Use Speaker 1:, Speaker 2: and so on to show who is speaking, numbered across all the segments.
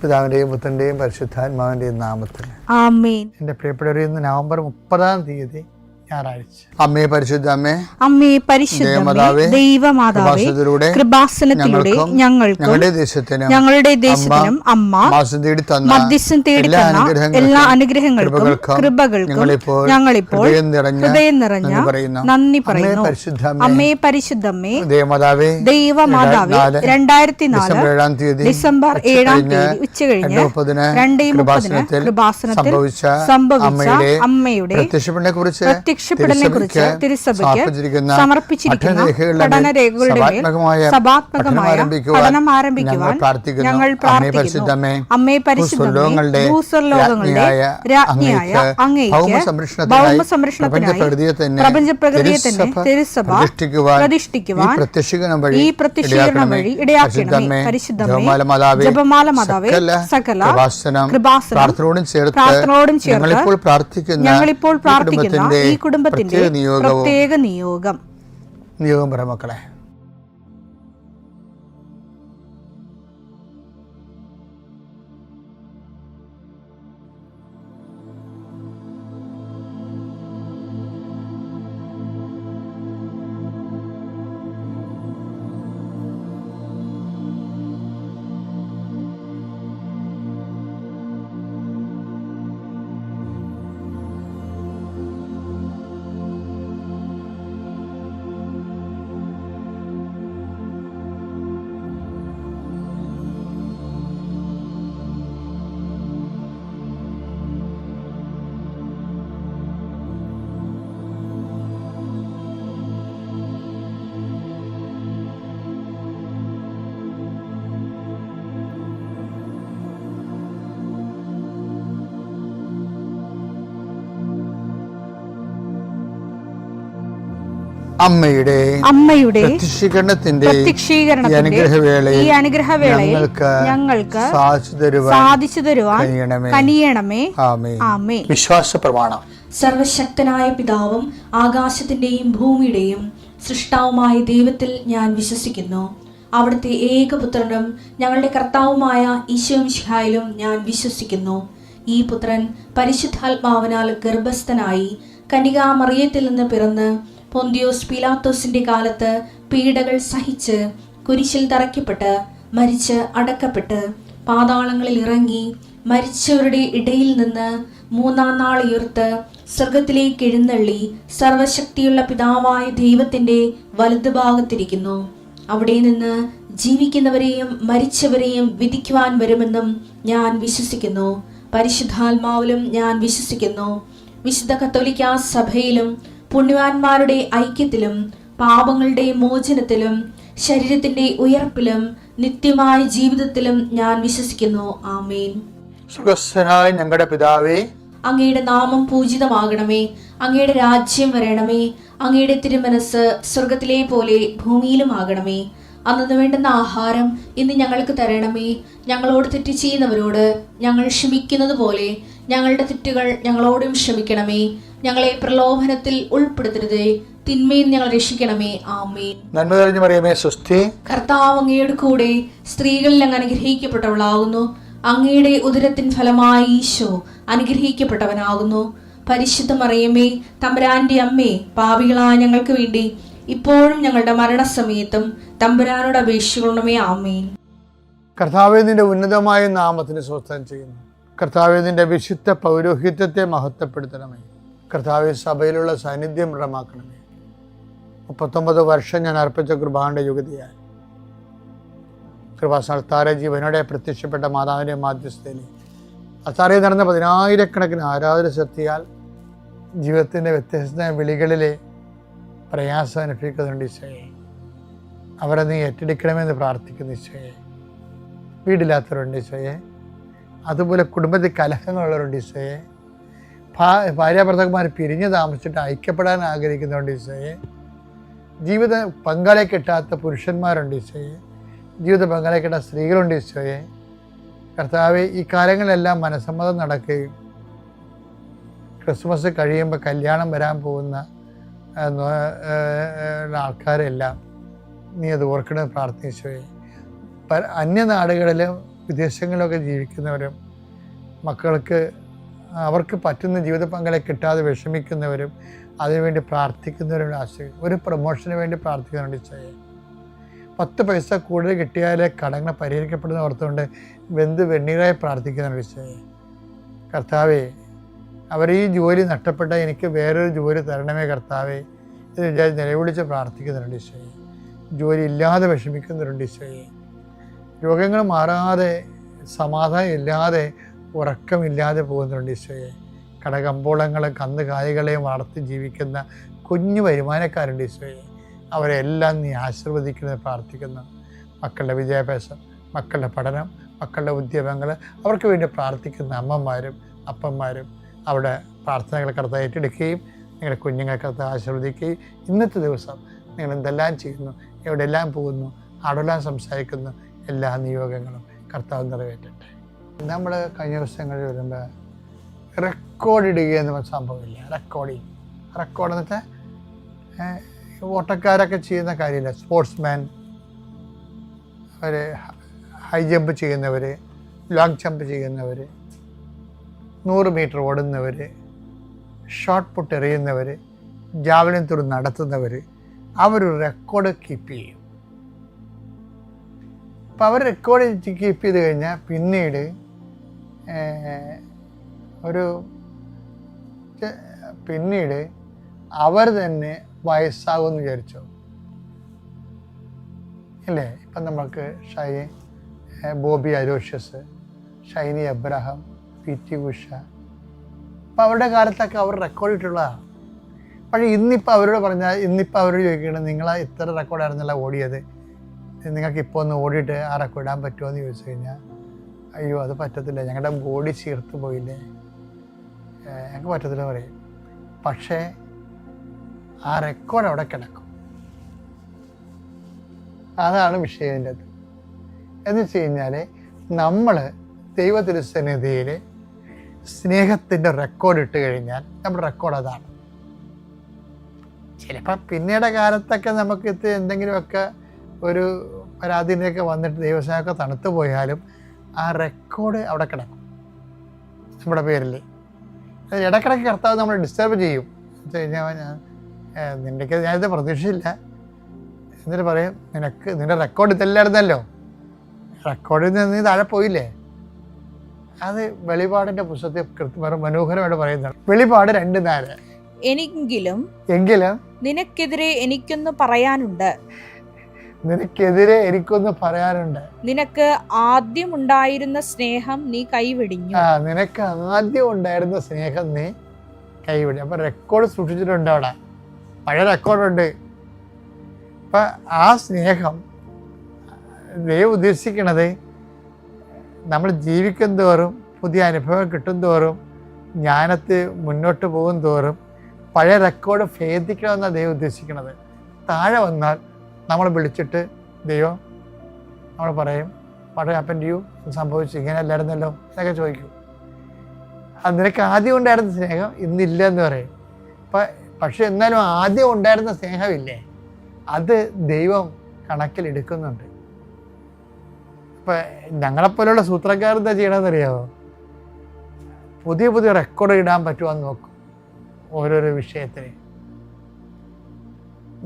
Speaker 1: പിതാവിൻ്റെയും പുത്രൻ്റെയും പരിശുദ്ധാത്മാവിൻ്റെയും നാമത്തിൽ
Speaker 2: ആമേൻ.
Speaker 1: എൻ്റെ പ്രിയപ്പെട്ടവരെ, ഇന്ന് നവംബർ 30 ഞായറാഴ്ച. അമ്മേ പരിശുദ്ധ അമ്മേ,
Speaker 2: അമ്മേ പരിശുദ്ധമേ, ദൈവമാതാവേ, കൃപാസനത്തിലൂടെ ഞങ്ങൾക്കും ഞങ്ങളുടെ ദേശത്തിനും അമ്മ മധ്യസ്ഥം തേടി തന്ന എല്ലാ അനുഗ്രഹങ്ങൾക്കും കൃപകൾക്കും ഞങ്ങളിപ്പോൾ ഹൃദയം നിറഞ്ഞ നന്ദി പറയുന്നു. അമ്മേ പരിശുദ്ധമേ, ദൈവമാതാവേ, 2004 ഡിസംബർ 7 ഉച്ചകഴിഞ്ഞ് 2:30 കൃപാസനത്തിൽ സംഭവിച്ച അമ്മയുടെ പ്രത്യക്ഷപ്പെടലിനെ കുറിച്ച് തിരുസഭയ്ക്ക് സമർപ്പിച്ചിരിക്കുന്ന പഠനരേഖകളുടെ മേൽ സഭാത്മകമായ പഠനം ആരംഭിക്കുവാൻ ഞങ്ങൾ പ്രാർത്ഥിക്കുന്നു. അമ്മേ പരിശുദ്ധമേ, ഭൂസ്വർലോകങ്ങളുടെ രാജ്ഞിയായ അങ്ങേയ്ക്ക് ഭൗമസംരക്ഷണത്തിനായി പ്രപഞ്ചപ്രകൃതിയെ തന്നെ തിരുസഭ പ്രതിഷ്ഠിക്കുവാൻ ഈ പ്രത്യക്ഷീകരണം വഴി ഇടയാക്കണമേ. പരിശുദ്ധമേ, ജപമാല മാതാവേ, സകല കൃപാസനം പ്രാർത്ഥനയോടും ചേർത്ത് ഞങ്ങളിപ്പോൾ പ്രാർത്ഥിക്കുന്ന ഈ കുടുംബത്തിന്റെ പ്രത്യേക നിയോഗം
Speaker 1: പറ മക്കളെ.
Speaker 2: അമ്മയുടെ പ്രത്യക്ഷീകരണത്തിന്റെ ഈ അനുഗ്രഹവേളയിൽ ഞങ്ങൾക്ക് സാധിച്ചു തരുവാൻ കനിയണമേ. ആമേൻ.
Speaker 1: വിശ്വാസ പ്രമാണം.
Speaker 3: സർവശക്തനായ പിതാവും ആകാശത്തിന്റെയും ഭൂമിയുടെയും സൃഷ്ടാവുമായ ദൈവത്തിൽ ഞാൻ വിശ്വസിക്കുന്നു. അവിടുത്തെ ഏകപുത്രനും ഞങ്ങളുടെ കർത്താവുമായ ഈശോമിശിഹായിലും ഞാൻ വിശ്വസിക്കുന്നു. ഈ പുത്രൻ പരിശുദ്ധാത്മാവിനാൽ ഗർഭസ്ഥനായി കന്യകാമറിയത്തിൽ നിന്ന് പിറന്ന് പൊന്തിയോസ് പീലാത്തോസിന്റെ കാലത്ത് പീഡകൾ സഹിച്ച് കുരിശിൽ തറയ്ക്കപ്പെട്ട് മരിച്ച് അടക്കപ്പെട്ട് പാതാളങ്ങളിൽ ഇറങ്ങി മരിച്ചവരുടെ ഇടയിൽ നിന്ന് 3-ാം നാൾ ഉയർത്ത് സ്വർഗത്തിലേക്ക് എഴുന്നള്ളി സർവശക്തിയുള്ള പിതാവായ ദൈവത്തിന്റെ വലതുഭാഗത്തിരിക്കുന്നു. അവിടെ നിന്ന് ജീവിക്കുന്നവരെയും മരിച്ചവരെയും വിധിക്കുവാൻ വരുമെന്നും ഞാൻ വിശ്വസിക്കുന്നു. പരിശുദ്ധാത്മാവിലും ഞാൻ വിശ്വസിക്കുന്നു. വിശുദ്ധ കത്തോലിക്കാ സഭയിലും പുണ്യവാന്മാരുടെ ഐക്യത്തിലും പാപങ്ങളുടെ മോചനത്തിലും ശരീരത്തിന്റെ ഉയർപ്പിലും നിത്യമായ ജീവിതത്തിലും ഞാൻ വിശ്വസിക്കുന്നു. ആമേൻ.
Speaker 1: സുഖസ്ഥനായ ഞങ്ങളുടെ പിതാവേ,
Speaker 3: അങ്ങയുടെ നാമം പൂജിതമാകണമേ. അങ്ങയുടെ രാജ്യം വരണമേ. അങ്ങയുടെ തിരുമനസ് സ്വർഗത്തിലെ പോലെ ഭൂമിയിലും ആകണമേ. അന്നു വേണ്ടുന്ന ആഹാരം ഇന്ന് ഞങ്ങൾക്ക് തരണമേ. ഞങ്ങളോട് തെറ്റ് ചെയ്യുന്നവരോട് ഞങ്ങൾ ക്ഷമിക്കുന്നത് പോലെ ഞങ്ങളുടെ തെറ്റുകൾ ഞങ്ങളോടും ക്ഷമിക്കണമേ. ഞങ്ങളെ പ്രലോഭനത്തിൽ ഉൾപ്പെടുത്തരുതേ, തിന്മയിൽ ഞങ്ങൾ രക്ഷിക്കണമേ. ആമേൻ.
Speaker 1: നന്മ നിറഞ്ഞ മറിയമേ, സ്വസ്തി.
Speaker 3: കർത്താവ് അങ്ങയുടെ കൂടെ സ്ത്രീകളിൽ അങ്ങ് അനുഗ്രഹിക്കപ്പെട്ടവളാകുന്നു. അങ്ങയുടെ ഉദരത്തിൻ ഫലമായി ഈശോ അനുഗ്രഹിക്കപ്പെട്ടവനാകുന്നു. പരിശുദ്ധ മറിയമേ, തമ്പുരാന്റെ അമ്മേ, പാപികളായ ഞങ്ങൾക്ക് വേണ്ടി ഇപ്പോഴും ഞങ്ങളുടെ മരണസമയത്തും തമ്പുരാനോട് അപേക്ഷിക്കണമേ. ആമേൻ.
Speaker 1: കർത്താവേ, നിന്റെ ഉന്നതമായ നാമത്തിന് സ്വസ്ഥം ചെയ്യുന്നു. കർത്താവേ, നിന്റെ വിശുദ്ധ പൗരോഹിത്യത്തെ മഹത്വപ്പെടുത്തണമേ. കർത്താവേ, സഭയിലുള്ള സാന്നിധ്യം ദൃഢമാക്കണമേ. 39 വർഷം ഞാൻ അർപ്പിച്ച കൃപാന്റെ യുഗതിയായി കൃപാസ്ഥാന ജീവനോടെ പ്രത്യക്ഷപ്പെട്ട മാതാവിൻ്റെ മാധ്യസ്ഥയിൽ അത്താറയിൽ നടന്ന 10,000-കണക്കിന് ആരാധന ശക്തിയാൽ ജീവിതത്തിൻ്റെ വ്യത്യസ്ത വിളികളിലെ പ്രയാസം അനുഭവിക്കുന്നുണ്ട് ഈശോയെ. അവരെ നീ ഏറ്റെടുക്കണമെന്ന് പ്രാർത്ഥിക്കുന്നു ഈശോയെ. വീടില്ലാത്തവരുണ്ട് ഈശോയെ. അതുപോലെ കുടുംബത്തിൽ കലഹങ്ങളുള്ളവരുണ്ട് ഈശോയെ. ഭാര്യാഭർത്താക്കന്മാർ പിരിഞ്ഞ് താമസിച്ചിട്ട് ഐക്യപ്പെടാൻ ആഗ്രഹിക്കുന്നുണ്ട് ഈശോയെ. ജീവിത പങ്കാളിയെ കിട്ടാത്ത പുരുഷന്മാരുണ്ട് ഈശോയെ. ജീവിത പങ്കാളിയെ കിട്ടാത്ത സ്ത്രീകളുണ്ട് ഈശോയെ. കർത്താവെ, ഈ കാലങ്ങളിലെല്ലാം മനസ്സമ്മതം നടക്കുകയും ക്രിസ്മസ് കഴിയുമ്പോൾ കല്യാണം വരാൻ പോകുന്ന ആൾക്കാരെല്ലാം നീ അത് ഓർക്കണമെന്ന് പ്രാർത്ഥിച്ചോയെ. അന്യനാടുകളിലും വിദേശങ്ങളിലൊക്കെ ജീവിക്കുന്നവരും മക്കൾക്ക് അവർക്ക് പറ്റുന്ന ജീവിത പങ്കാളെ കിട്ടാതെ വിഷമിക്കുന്നവരും അതിനുവേണ്ടി പ്രാർത്ഥിക്കുന്നവരും ആശ്രയിക്കും. ഒരു പ്രൊമോഷന് വേണ്ടി പ്രാർത്ഥിക്കുന്നുണ്ട് ചെയ്യേ. 10 പൈസ കൂടുതൽ കിട്ടിയാലേ കടങ്ങൾ പരിഹരിക്കപ്പെടുന്ന ഓർത്തുകൊണ്ട് വെണ്ണീറായി പ്രാർത്ഥിക്കുന്നുണ്ട് ചെയ്യേ. കർത്താവേ, അവർ ഈ ജോലി നഷ്ടപ്പെട്ടാൽ എനിക്ക് വേറൊരു ജോലി തരണമേ കർത്താവേ എന്ന് വിചാരിച്ച് നിലവിളിച്ച് പ്രാർത്ഥിക്കുന്നുണ്ട് ഈശോയെ. ജോലി ഇല്ലാതെ വിഷമിക്കുന്നുണ്ട് ഈശോയെ. രോഗങ്ങൾ മാറാതെ, സമാധാനം ഇല്ലാതെ, ഉറക്കമില്ലാതെ പോകുന്നുണ്ട് ഈശോയെ. കടകമ്പോളങ്ങളും കന്നുകാലികളെയും വളർത്തി ജീവിക്കുന്ന കുഞ്ഞു വരുമാനക്കാരുണ്ട് ഈശോയെ. അവരെല്ലാം നീ ആശീർവദിക്കുന്നത് പ്രാർത്ഥിക്കുന്നു. മക്കളുടെ വിദ്യാഭ്യാസം, മക്കളുടെ പഠനം, മക്കളുടെ ഉദ്യമങ്ങൾ, അവർക്ക് വേണ്ടി പ്രാർത്ഥിക്കുന്ന അമ്മമാരും അപ്പന്മാരും അവിടെ പ്രാർത്ഥനകൾ കർത്താവ് ഏറ്റെടുക്കുകയും നിങ്ങളുടെ കുഞ്ഞുങ്ങളെ കർത്താവ് ആശീർവദിക്കുകയും ഇന്നത്തെ ദിവസം നിങ്ങൾ എന്തെല്ലാം ചെയ്യുന്നു, എവിടെയെല്ലാം പോകുന്നു, അവിടെല്ലാം സംസാരിക്കുന്നു, എല്ലാ നിയോഗങ്ങളും കർത്താവ് നിറവേറ്റട്ടെ. നമ്മൾ കഴിഞ്ഞ ദിവസങ്ങളിൽ വരുമ്പോൾ റെക്കോർഡ് ഇടുക എന്ന് സംഭവമില്ല. റെക്കോർഡ് എന്ന് വെച്ചാൽ ഓട്ടക്കാരൊക്കെ ചെയ്യുന്ന കാര്യമില്ല. സ്പോർട്സ്മാൻ, അവർ ഹൈ ജമ്പ് ചെയ്യുന്നവർ, ലോങ് ജമ്പ് ചെയ്യുന്നവർ, 100 മീറ്റർ ഓടുന്നവർ, ഷോട്ട് പുട്ട് എറിയുന്നവർ, ജാവലിൻ ത്രോ നടത്തുന്നവർ, അവരൊരു റെക്കോർഡ് കീപ്പ് ചെയ്യും. അപ്പം അവർ റെക്കോർഡ് കീപ്പ് ചെയ്ത് കഴിഞ്ഞാൽ പിന്നീട് അവർ തന്നെ വയസ്സാകുമെന്ന് വിചാരിച്ചോ അല്ലേ? ഇപ്പം നമ്മൾക്ക് Bobby Aloysius, Shiny Abraham, PT Usha, അപ്പം അവരുടെ കാലത്തൊക്കെ അവർ റെക്കോർഡ് ഇട്ടുള്ളതാണ്. പക്ഷേ ഇന്നിപ്പോൾ അവരോട് പറഞ്ഞാൽ, ഇന്നിപ്പോൾ അവരോട് ചോദിക്കണം, നിങ്ങൾ ഇത്ര റെക്കോർഡായിരുന്നല്ല ഓടിയത്, നിങ്ങൾക്ക് ഇപ്പോൾ ഒന്ന് ഓടിയിട്ട് ആ റെക്കോർഡ് ഇടാൻ പറ്റുമോ എന്ന് ചോദിച്ചു കഴിഞ്ഞാൽ, അയ്യോ അത് പറ്റത്തില്ല, ഞങ്ങളുടെ ബോഡി ചീർത്ത് പോയില്ലേ, ഞങ്ങൾക്ക് പറ്റത്തില്ല പറയും. പക്ഷേ ആ റെക്കോർഡ് അവിടെ കിടക്കും. അതാണ് വിഷയത്തിൻ്റെ അത്. എന്ന് വെച്ച് കഴിഞ്ഞാൽ നമ്മൾ ദൈവത്തിൻ്റെ സന്നിധിയിൽ സ്നേഹത്തിൻ്റെ റെക്കോർഡ് ഇട്ട് കഴിഞ്ഞാൽ നമ്മുടെ റെക്കോർഡ് അതാണ്. ചിലപ്പോൾ പിന്നീട് കാലത്തൊക്കെ നമുക്ക് എന്തെങ്കിലുമൊക്കെ ഒരു പരാതിയൊക്കെ വന്നിട്ട് ദൈവസേനയൊക്കെ തണുത്തു പോയാലും ആ റെക്കോർഡ് അവിടെ കിടക്കും നമ്മുടെ പേരിൽ. ഇടയ്ക്കിടയ്ക്ക് കർത്താവ് നമ്മൾ ഡിസ്റ്റർബ് ചെയ്യും. എന്ന് വെച്ച് കഴിഞ്ഞാൽ നിൻ്റെക്ക് ഞാനിത് പ്രതീക്ഷയില്ല എന്നിട്ട് പറയും, നിൻ്റെ റെക്കോർഡ് ഇതല്ലായിരുന്നല്ലോ, റെക്കോർഡിൽ നിന്ന് നീ താഴെ പോയില്ലേ. അത് വെളിപാടിൻ്റെ പുസ്തകത്തിൽ മനോഹരമായിട്ട് പറയുന്നതാണ്. വെളിപാട് 2:4. എങ്കിലും
Speaker 2: നിനക്കെതിരെ എനിക്കൊന്ന് പറയാനുണ്ട്. നിനക്ക് ആദ്യം ഉണ്ടായിരുന്ന സ്നേഹം നീ കൈവിടിഞ്ഞു.
Speaker 1: നിനക്ക് ആദ്യം ഉണ്ടായിരുന്ന സ്നേഹം നീ കൈവിടി. അപ്പൊ റെക്കോർഡ് സൂക്ഷിച്ചിട്ടുണ്ട് അവിടെ, പഴയ റെക്കോർഡുണ്ട്. അപ്പൊ ആ സ്നേഹം ദൈവം ഉദ്ദേശിക്കണത് നമ്മൾ ജീവിക്കും തോറും, പുതിയ അനുഭവം കിട്ടും തോറും, ജ്ഞാനത്തിൽ മുന്നോട്ട് പോകും തോറും പഴയ റെക്കോർഡ് ഭേദിക്കണമെന്നാണ് ദൈവം ഉദ്ദേശിക്കുന്നത്. താഴെ വന്നാൽ നമ്മൾ വിളിച്ചിട്ട് ദൈവം നമ്മൾ പറയും, വാട്ട് ഹാപ്പൻഡ് ടു യു, സംഭവിച്ചു, ഇങ്ങനെ അല്ലായിരുന്നല്ലോ എന്നൊക്കെ ചോദിക്കും. അത് നിനക്ക് ആദ്യം ഉണ്ടായിരുന്ന സ്നേഹം ഇന്നില്ല എന്ന് പറയും. പക്ഷെ എന്നാലും ആദ്യം ഉണ്ടായിരുന്ന സ്നേഹമില്ലേ, അത് ദൈവം കണക്കിലെടുക്കുന്നുണ്ട്. ഇപ്പം ഞങ്ങളെപ്പോലുള്ള സൂത്രക്കാരെന്താ ചെയ്യണമെന്നറിയാമോ? പുതിയ പുതിയ റെക്കോർഡ് ഇടാൻ പറ്റുമെന്ന് നോക്കും ഓരോരോ വിഷയത്തിന്.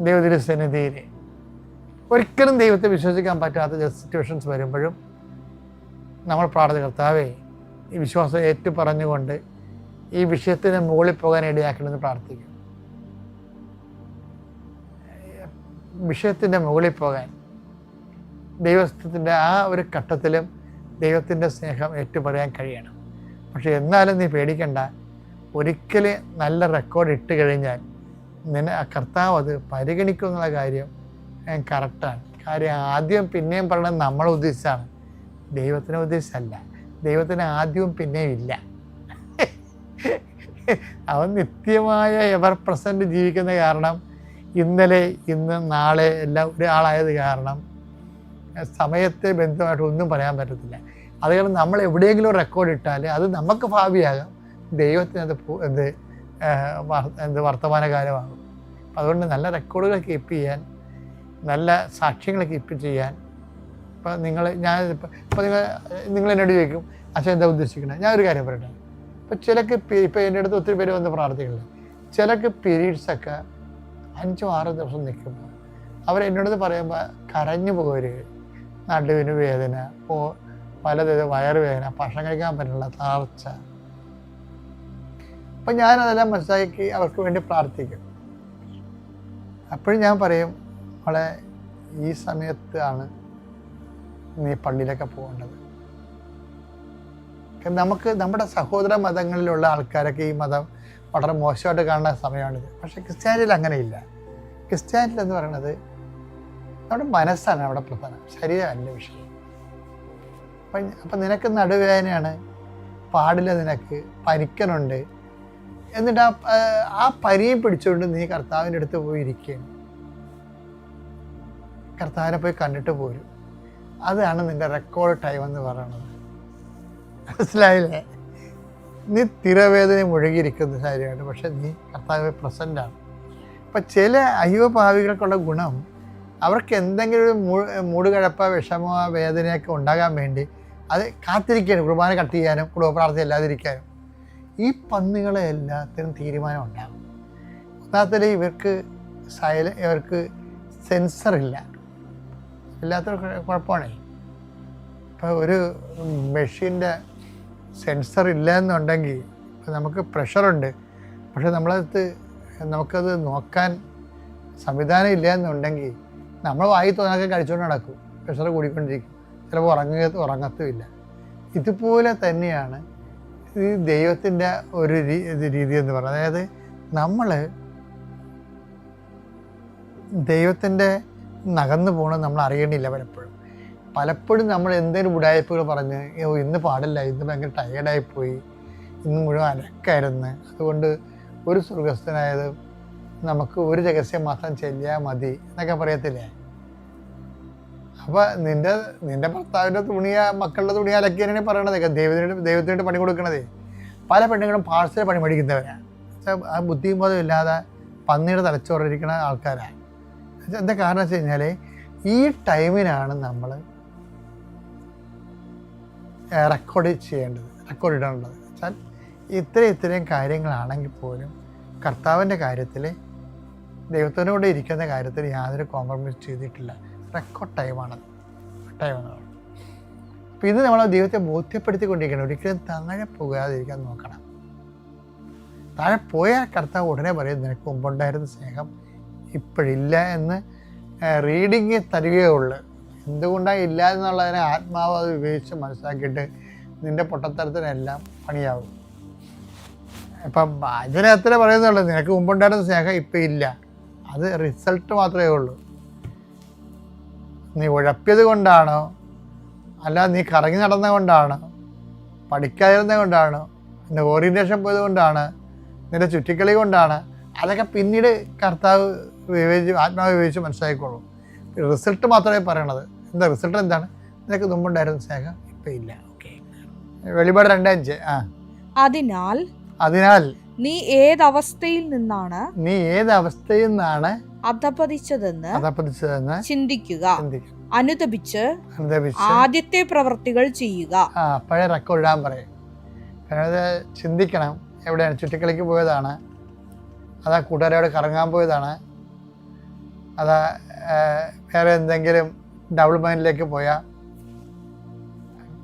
Speaker 1: ദൈവത്തിൻ്റെ സന്നിധിയിൽ ഒരിക്കലും ദൈവത്തെ വിശ്വസിക്കാൻ പറ്റാത്ത സിറ്റുവേഷൻസ് വരുമ്പോഴും നമ്മൾ പ്രാർത്ഥന, കർത്താവേ ഈ വിശ്വാസം ഏറ്റു പറഞ്ഞുകൊണ്ട് ഈ വിഷയത്തിന് മുകളിൽ പോകാൻ ഇടയാക്കണമെന്ന് പ്രാർത്ഥിക്കും. വിഷയത്തിൻ്റെ മുകളിൽ പോകാൻ ദൈവത്തിൻ്റെ ആ ഒരു ഘട്ടത്തിലും ദൈവത്തിൻ്റെ സ്നേഹം ഏറ്റുപറയാൻ കഴിയണം. പക്ഷെ എന്നാലും നീ പേടിക്കണ്ട, ഒരിക്കലും നല്ല റെക്കോർഡ് ഇട്ട് കഴിഞ്ഞാൽ കർത്താവ് അത് പരിഗണിക്കും എന്നുള്ള കാര്യം കറക്റ്റാണ്. കാര്യം ആദ്യം പിന്നെയും പറയണത് നമ്മളെ ഉദ്ദേശിച്ചാണ്, ദൈവത്തിനെ ഉദ്ദേശിച്ചല്ല. ദൈവത്തിന് ആദ്യവും പിന്നെയും ഇല്ല. അവൻ നിത്യമായ എവർ പ്രസൻറ്റ് ജീവിക്കുന്ന കാരണം, ഇന്നലെ ഇന്ന് നാളെ എല്ലാം ഒരാളായത് കാരണം സമയത്തെ ബന്ധമായിട്ട് ഒന്നും പറയാൻ പറ്റത്തില്ല. അതുകൊണ്ട് നമ്മൾ എവിടെയെങ്കിലും റെക്കോർഡ് ഇട്ടാൽ അത് നമുക്ക് ഭാവിയാകാം, ദൈവത്തിനത് വർത്തമാനകാലമാകും. അതുകൊണ്ട് നല്ല റെക്കോർഡുകൾ കീപ്പ് ചെയ്യാൻ, നല്ല സാക്ഷ്യങ്ങൾ കീപ്പ് ചെയ്യാൻ ഇപ്പം ഞാൻ ഇപ്പം നിങ്ങൾ എന്നോട് ചോദിക്കും അച്ഛൻ എന്താ ഉദ്ദേശിക്കുന്നത്, ഞാൻ ഒരു കാര്യം പറയട്ടെ. ഇപ്പം ചിലക്ക് ഇപ്പം എൻ്റെ അടുത്ത് ഒത്തിരി പേര് വന്ന് പ്രാർത്ഥിക്കുന്നുണ്ട്. ചിലക്ക് പീരീഡ്സൊക്കെ 5-6 ദിവസം നിൽക്കുമ്പോൾ അവരെന്നോട് പറയുമ്പോൾ കരഞ്ഞു പോകര്, നടുവിന് വേദന, പലതരം വയറുവേദന, ഭക്ഷണം കഴിക്കാൻ പറ്റുള്ള തളർച്ച. അപ്പം ഞാനതെല്ലാം മനസ്സിലാക്കി അവർക്ക് വേണ്ടി പ്രാർത്ഥിക്കും. അപ്പോഴും ഞാൻ പറയും, അവളെ ഈ സമയത്താണ് നീ പള്ളിയിലൊക്കെ പോകേണ്ടത്. നമുക്ക് നമ്മുടെ സഹോദര മതങ്ങളിലുള്ള ആൾക്കാരൊക്കെ ഈ മതം വളരെ മോശമായിട്ട് കാണുന്ന സമയമാണിത്. പക്ഷെ ക്രിസ്ത്യാനിറ്റിയിൽ അങ്ങനെയില്ല. ക്രിസ്ത്യാനിറ്റി എന്ന് പറയുന്നത് നമ്മുടെ മനസ്സാണ് അവിടെ പ്രധാനം, ശരീരമല്ല വിഷയം. അപ്പം നിനക്ക് നടുവേദനയാണ്, പാടില്ല, നിനക്ക് പനിക്കനുണ്ട്, എന്നിട്ട് ആ പനിയും പിടിച്ചുകൊണ്ട് നീ കർത്താവിൻ്റെ അടുത്ത് പോയി ഇരിക്കുകയാണ്, കർത്താവിനെ പോയി കണ്ടിട്ട് പോരും. അതാണ് നിൻ്റെ റെക്കോർഡ് ടൈം എന്ന് പറയുന്നത്. മനസ്സിലായില്ലേ? നീ തിരവേദന മുഴുകിയിരിക്കുന്ന ശരീരമാണ്, പക്ഷെ നീ കർത്താവ് പ്രസൻ്റാണ്. അപ്പം ചില അയ്യോഭാവികൾക്കുള്ള ഗുണം, അവർക്ക് എന്തെങ്കിലും ഒരു മൂടുകഴപ്പ, വിഷമോ, വേദനയൊക്കെ ഉണ്ടാകാൻ വേണ്ടി അത് കാത്തിരിക്കാനും, കുർബാന കട്ട് ചെയ്യാനും, കുടുംബപ്രാർത്ഥന ഇല്ലാതിരിക്കാനും. ഈ പന്നികളെ എല്ലാത്തിനും തീരുമാനം ഉണ്ടാകും. ഒന്നാമത്തെ ഇവർക്ക് ഇവർക്ക് സെൻസറില്ല, എല്ലാത്തിനും കുഴപ്പമാണേ. ഇപ്പോൾ ഒരു മെഷീൻ്റെ സെൻസർ ഇല്ല എന്നുണ്ടെങ്കിൽ ഇപ്പോൾ നമുക്ക് പ്രഷറുണ്ട്, പക്ഷെ നമുക്കത് നോക്കാൻ സംവിധാനം ഇല്ല എന്നുണ്ടെങ്കിൽ നമ്മൾ വായി തോന്നൊക്കെ കഴിച്ചുകൊണ്ട് നടക്കും, പ്രഷർ കൂടിക്കൊണ്ടിരിക്കും, ചിലപ്പോൾ ഉറങ്ങത്തുമില്ല. ഇതുപോലെ തന്നെയാണ് ഈ ദൈവത്തിൻ്റെ ഒരു രീതി എന്ന് പറയുന്നത്. അതായത് നമ്മൾ ദൈവത്തിൻ്റെ നകന്നു പോകണമെന്ന് നമ്മൾ അറിയണില്ല. പലപ്പോഴും നമ്മൾ എന്തെങ്കിലും ഉടായ്പകൾ പറഞ്ഞ് ഇന്ന് പാടില്ല, ഇന്ന് ഭയങ്കര ടയേർഡായിപ്പോയി, ഇന്ന് മുഴുവൻ അലക്കായിരുന്നു, അതുകൊണ്ട് ഒരു സ്വർഗസ്ഥനായത് നമുക്ക് ഒരു രഹസ്യം മാത്രം ചെല്ലിയാൽ മതി എന്നൊക്കെ പറയത്തില്ലേ. അപ്പോൾ നിൻ്റെ ഭർത്താവിൻ്റെ മക്കളുടെ തുണി അലക്കിയാണെങ്കിൽ പറയണത് ദൈവത്തിനായിട്ട് പണി കൊടുക്കണതേ. പല പെണ്ണുങ്ങളും പാഴ്സൽ പണി മേടിക്കുന്നവരാണ്. ആ ബുദ്ധിയും ബോധം ഇല്ലാതെ പന്നിയുടെ തലച്ചോറിരിക്കുന്ന ആൾക്കാരാണ്. എന്താ കാരണം വെച്ച് കഴിഞ്ഞാൽ ഈ ടൈമിനാണ് നമ്മൾ റെക്കോർഡ് ഇടേണ്ടത്. വെച്ചാൽ ഇത്രയും കാര്യങ്ങളാണെങ്കിൽ പോലും കർത്താവിൻ്റെ കാര്യത്തിൽ, ദൈവത്തിനോട് ഇരിക്കുന്ന കാര്യത്തിൽ യാതൊരു കോംപ്രമൈസ് ചെയ്തിട്ടില്ല. റെക്കോർഡ് ടൈമാണത്. അപ്പോൾ ഇത് നമ്മൾ ദൈവത്തെ ബോധ്യപ്പെടുത്തിക്കൊണ്ടിരിക്കണം. ഒരിക്കലും താഴെ പോകാതിരിക്കാൻ നോക്കണം. താഴെ പോയാൽ കർത്താവ് ഉടനെ പറയും, നിനക്ക് മുമ്പുണ്ടായിരുന്ന സ്നേഹം ഇപ്പോഴില്ല എന്ന് റീഡിങ് തരികയുള്ളു. എന്തുകൊണ്ടാണ് ഇല്ല എന്നുള്ളതിനെ ആത്മാവ് അത് വിവേചിച്ച് മനസ്സിലാക്കിയിട്ട് നിൻ്റെ പൊട്ടത്തരത്തിനെല്ലാം പണിയാവും. ഇപ്പം അതിനത്ര പറയുന്നുള്ളൂ, നിനക്ക് മുമ്പുണ്ടായിരുന്ന സ്നേഹം ഇപ്പം ഇല്ല, അത് റിസൾട്ട് മാത്രമേ ഉള്ളൂ. നീ ഉഴപ്പിയത് കൊണ്ടാണോ, അല്ല നീ കറങ്ങി നടന്നത് കൊണ്ടാണോ, പഠിക്കാതിരുന്നത് കൊണ്ടാണോ, നിൻ്റെ ഓറിയൻറ്റേഷൻ പോയത് കൊണ്ടാണ്, നിൻ്റെ ചുറ്റിക്കളി കൊണ്ടാണ്, അതൊക്കെ പിന്നീട് കർത്താവ് ആത്മാവ് വിവേചിച്ച് മനസ്സിലാക്കിക്കോളും. റിസൾട്ട് മാത്രമേ പറയണത്. എന്താ റിസൾട്ട്? എന്താണ്? നിനക്ക് മുമ്പുണ്ടായിരുന്ന സ്നേഹം ഇപ്പം ഇല്ല. ഓക്കെ, വെളിപാട് 2:5. അതിനാൽ
Speaker 2: നീ ഏതവസ്ഥയിൽ നിന്നാണ്
Speaker 3: അധപതിച്ചതെന്ന്
Speaker 2: ചിന്തിക്കുക, അനുതപിച്ച് ആദ്യത്തെ പ്രവൃത്തികൾ ചെയ്യുക.
Speaker 1: പഴയ റെക്കോർഡ് ഇടാൻ പറയും. ചിന്തിക്കണം, എവിടെയാണ്? ചുറ്റിക്കളിക്ക് പോയതാണ്, അതാ കൂട്ടുകാരോട് കറങ്ങാൻ പോയതാണ്, അതാ വേറെ എന്തെങ്കിലും ഡബിൾ മൈൻഡിലേക്ക് പോയാൽ,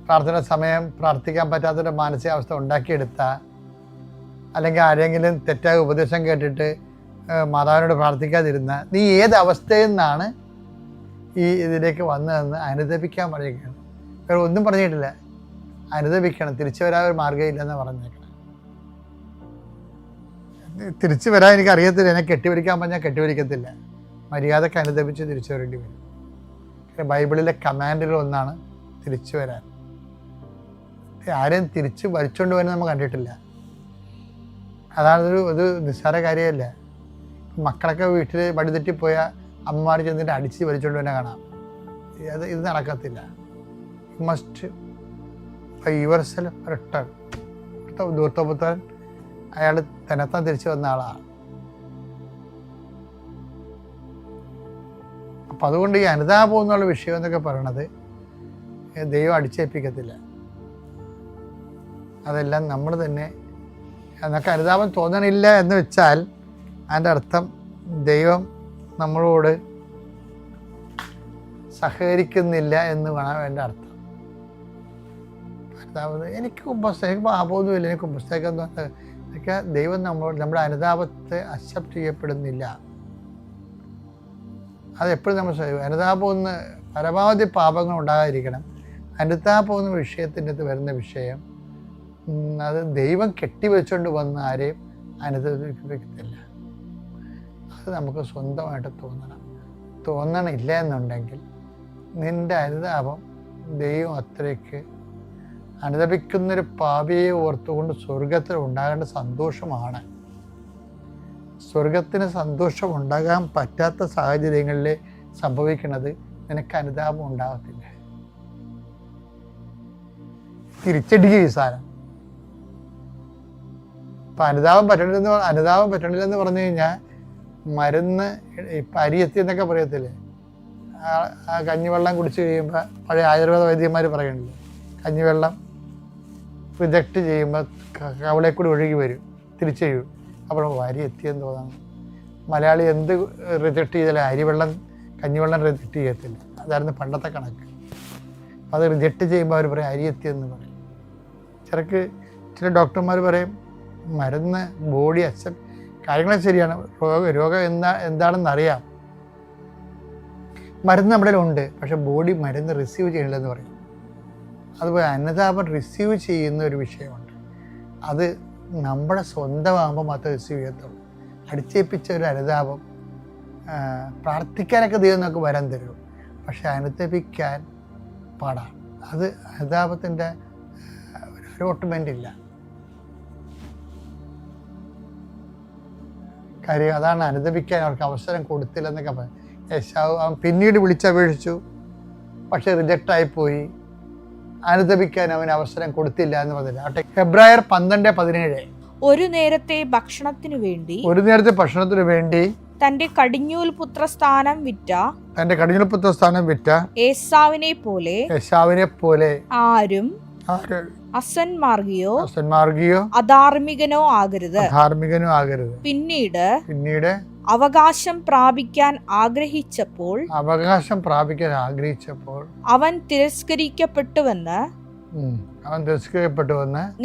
Speaker 1: പ്രാർത്ഥന സമയം പ്രാർത്ഥിക്കാൻ പറ്റാത്തൊരു മാനസികാവസ്ഥ ഉണ്ടാക്കിയെടുത്ത, അല്ലെങ്കിൽ ആരെങ്കിലും തെറ്റായ ഉപദേശം കേട്ടിട്ട് മാതാവിനോട് പ്രാർത്ഥിക്കാതിരുന്ന, നീ ഏത് അവസ്ഥയിൽ നിന്നാണ് ഇതിലേക്ക് വന്നതെന്ന് അനുദപിക്കാൻ പറയുകയാണ്. വേറെ ഒന്നും പറഞ്ഞിട്ടില്ല. അനുദപിക്കണം, തിരിച്ചു വരാൻ ഒരു മാർഗ്ഗമില്ലെന്ന് പറഞ്ഞേക്കണം. തിരിച്ചു വരാൻ എനിക്ക് അറിയത്തില്ല, എന്നെ കെട്ടിവരിക്കാൻ പറഞ്ഞാൽ കെട്ടിവരിക്കത്തില്ല. മര്യാദക്ക് അനുദപിച്ച് തിരിച്ചു വരേണ്ടി വരും. ബൈബിളിലെ കമാൻഡുകൾ ഒന്നാണ് തിരിച്ചു വരാൻ. ആരെയും തിരിച്ച് വലിച്ചുകൊണ്ട് വരുന്നത് നമ്മൾ കണ്ടിട്ടില്ല. അതാണൊരു നിസ്സാര കാര്യമല്ല. മക്കളൊക്കെ വീട്ടിൽ വഴിതെറ്റിപ്പോയാൽ അമ്മമാർ ചെന്നിട്ട് അടിച്ച് വലിച്ചുകൊണ്ട് തന്നെ കാണാം. ഇത് നടക്കത്തില്ല. You must by yourself return. ദൂർത്തപുത്രൻ അയാൾ തന്നെത്താൻ തിരിച്ചു വന്ന ആളാണ്. അപ്പം അതുകൊണ്ട് ഈ അനുതാപം എന്നുള്ള വിഷയം എന്നൊക്കെ പറയണത് ദൈവം അടിച്ചേൽപ്പിക്കത്തില്ല. അതെല്ലാം നമ്മൾ തന്നെ. എന്നൊക്കെ അനുതാപം തോന്നണില്ല എന്ന് വെച്ചാൽ അതിൻ്റെ അർത്ഥം ദൈവം നമ്മളോട് സഹകരിക്കുന്നില്ല എന്ന് വേണം എൻ്റെ അർത്ഥം. അനുതാപം എനിക്ക് പാപമൊന്നുമില്ല, എനിക്ക് പുസ്തകം എന്നൊക്കെ ദൈവം നമ്മുടെ അനുതാപത്തെ അക്സെപ്റ്റ് ചെയ്യപ്പെടുന്നില്ല. അതെപ്പോഴും നമ്മൾ അനുതാപം ഒന്ന് പരമാവധി പാപങ്ങൾ ഉണ്ടാകാതിരിക്കണം. അനുതാപം എന്ന വിഷയത്തിൻ്റെ അകത്ത് വരുന്ന വിഷയം അത് ദൈവം കെട്ടിവെച്ചുകൊണ്ട് വന്ന ആരെയും അനുദപിക്കത്തില്ല. അത് നമുക്ക് സ്വന്തമായിട്ട് തോന്നണില്ല എന്നുണ്ടെങ്കിൽ നിൻ്റെ അനുതാപം ദൈവം അത്രയ്ക്ക് അനുദപിക്കുന്നൊരു പാപിയെ ഓർത്തുകൊണ്ട് സ്വർഗത്തിൽ ഉണ്ടാകേണ്ട സന്തോഷമാണ്. സ്വർഗത്തിന് സന്തോഷം ഉണ്ടാകാൻ പറ്റാത്ത സാഹചര്യങ്ങളിൽ സംഭവിക്കുന്നത് നിനക്ക് അനുതാപം ഉണ്ടാകത്തില്ല. തിരിച്ചടിക്കുക ഈ സാധനം. ഇപ്പം അനുതാപം പറ്റണില്ലെന്ന് പറഞ്ഞു കഴിഞ്ഞാൽ മരുന്ന് ഇപ്പം അരിയെത്തി എന്നൊക്കെ പറയത്തില്ലേ, ആ കഞ്ഞിവെള്ളം കുടിച്ച് കഴിയുമ്പോൾ പഴയ ആയുർവേദ വൈദ്യന്മാർ പറയുന്നില്ലേ, കഞ്ഞിവെള്ളം റിജക്റ്റ് ചെയ്യുമ്പോൾ കവളെ കൂടി ഒഴുകി വരും, തിരിച്ചു കഴിയും. അപ്പോൾ അരി എത്തിയെന്ന് തോന്നുന്നു. മലയാളി എന്ത് റിജക്റ്റ് ചെയ്താലും കഞ്ഞിവെള്ളം റിജക്റ്റ് ചെയ്യത്തില്ല. അതായിരുന്നു പണ്ടത്തെ കണക്ക്. അത് റിജക്റ്റ് ചെയ്യുമ്പോൾ അവർ പറയും അരി എത്തിയെന്ന് പറയും. ചില ഡോക്ടർമാർ പറയും മരുന്ന് ബോഡി അക്സെപ്റ്റ് കാര്യങ്ങൾ ശരിയാണ്, രോഗം എന്താണെന്ന് അറിയാം, മരുന്ന് നമ്മുടെ ഉണ്ട്, പക്ഷെ ബോഡി മരുന്ന് റിസീവ് ചെയ്യണില്ലെന്ന് പറയും. അതുപോലെ അനുതാപം റിസീവ് ചെയ്യുന്ന ഒരു വിഷയമുണ്ട്. അത് നമ്മുടെ സ്വന്തമാകുമ്പോൾ മാത്രമേ റിസീവ് ചെയ്യത്തുള്ളൂ. അടിച്ചേൽപ്പിച്ച ഒരു അനുതാപം പ്രാർത്ഥിക്കാനൊക്കെ ദൈവം നമുക്ക് വരം തരും, പക്ഷെ അനുതപിക്കാൻ പാടാണ്. അത് അനുതാപത്തിൻ്റെ ഒരു അലോട്ട്മെൻ്റ് ഇല്ല. കാര്യം അതാണ്, അനുതപിക്കാൻ അവർക്ക് അവസരം കൊടുത്തില്ലെന്നൊക്കെ പറയും. യേശാവ് അവൻ പിന്നീട് വിളിച്ചപേക്ഷിച്ചു, പക്ഷെ റിജക്റ്റായിപ്പോയി. അനുതപിക്കാൻ അവന് അവസരം കൊടുത്തില്ല എന്ന് പറഞ്ഞില്ല. ഫെബ്രുവരി 12:17
Speaker 2: ഒരു നേരത്തെ ഭക്ഷണത്തിനു വേണ്ടി തന്റെ കടിഞ്ഞൂൽ പുത്രസ്ഥാനം വിറ്റ ഏസാവിനെ പോലെ ആരും അസന്മാർഗിയോ അധാർമികനോ ആകരുത്. പിന്നീട് അവകാശം പ്രാപിക്കാൻ ആഗ്രഹിച്ചപ്പോൾ അവൻ തിരസ്കരിക്കപ്പെട്ടുവെന്ന്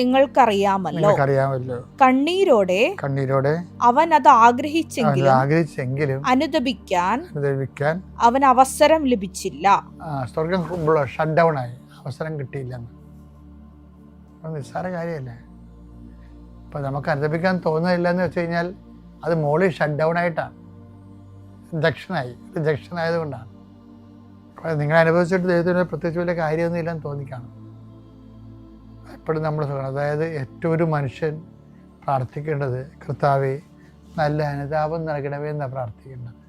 Speaker 2: നിങ്ങൾക്കറിയാമല്ലോ. കണ്ണീരോടെ അവൻ അത് ആഗ്രഹിച്ചെങ്കിലും അനുദപിക്കാൻ അവൻ അവസരം ലഭിച്ചില്ല.
Speaker 1: സ്വർഗം ഷട്ട് ഡൗൺ ആയി, അവസരം കിട്ടിയില്ല. നിസ്സാര കാര്യമല്ലേ. ഇപ്പം നമുക്ക് അനുദപിക്കാൻ തോന്നുന്നില്ല എന്ന് വെച്ച് കഴിഞ്ഞാൽ അത് മോളിൽ ഷട്ട് ഡൗൺ ആയിട്ടാണ്, റിജക്ഷൻ ആയതുകൊണ്ടാണ്. അപ്പോൾ നിങ്ങൾ അനുഭവിച്ചിട്ട് ദൈവത്തിന് പ്രത്യേകിച്ച് വലിയ കാര്യമൊന്നും ഇല്ലെന്ന് തോന്നിക്കാണും. എപ്പോഴും നമ്മൾ അതായത് ഏറ്റവും ഒരു മനുഷ്യൻ പ്രാർത്ഥിക്കേണ്ടത് കർത്താവേ നല്ല അനുതാപം നൽകണമേ എന്നാണ് പ്രാർത്ഥിക്കേണ്ടത്.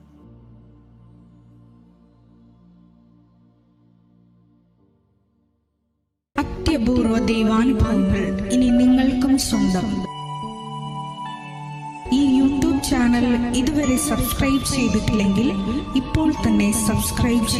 Speaker 4: അത്യപൂർവ ദൈവാനുഭവങ്ങൾ ഇനി നിങ്ങൾക്കും സ്വന്തം. ഈ യൂട്യൂബ് ചാനൽ ഇതുവരെ സബ്സ്ക്രൈബ് ചെയ്തിട്ടില്ലെങ്കിൽ ഇപ്പോൾ തന്നെ സബ്സ്ക്രൈബ്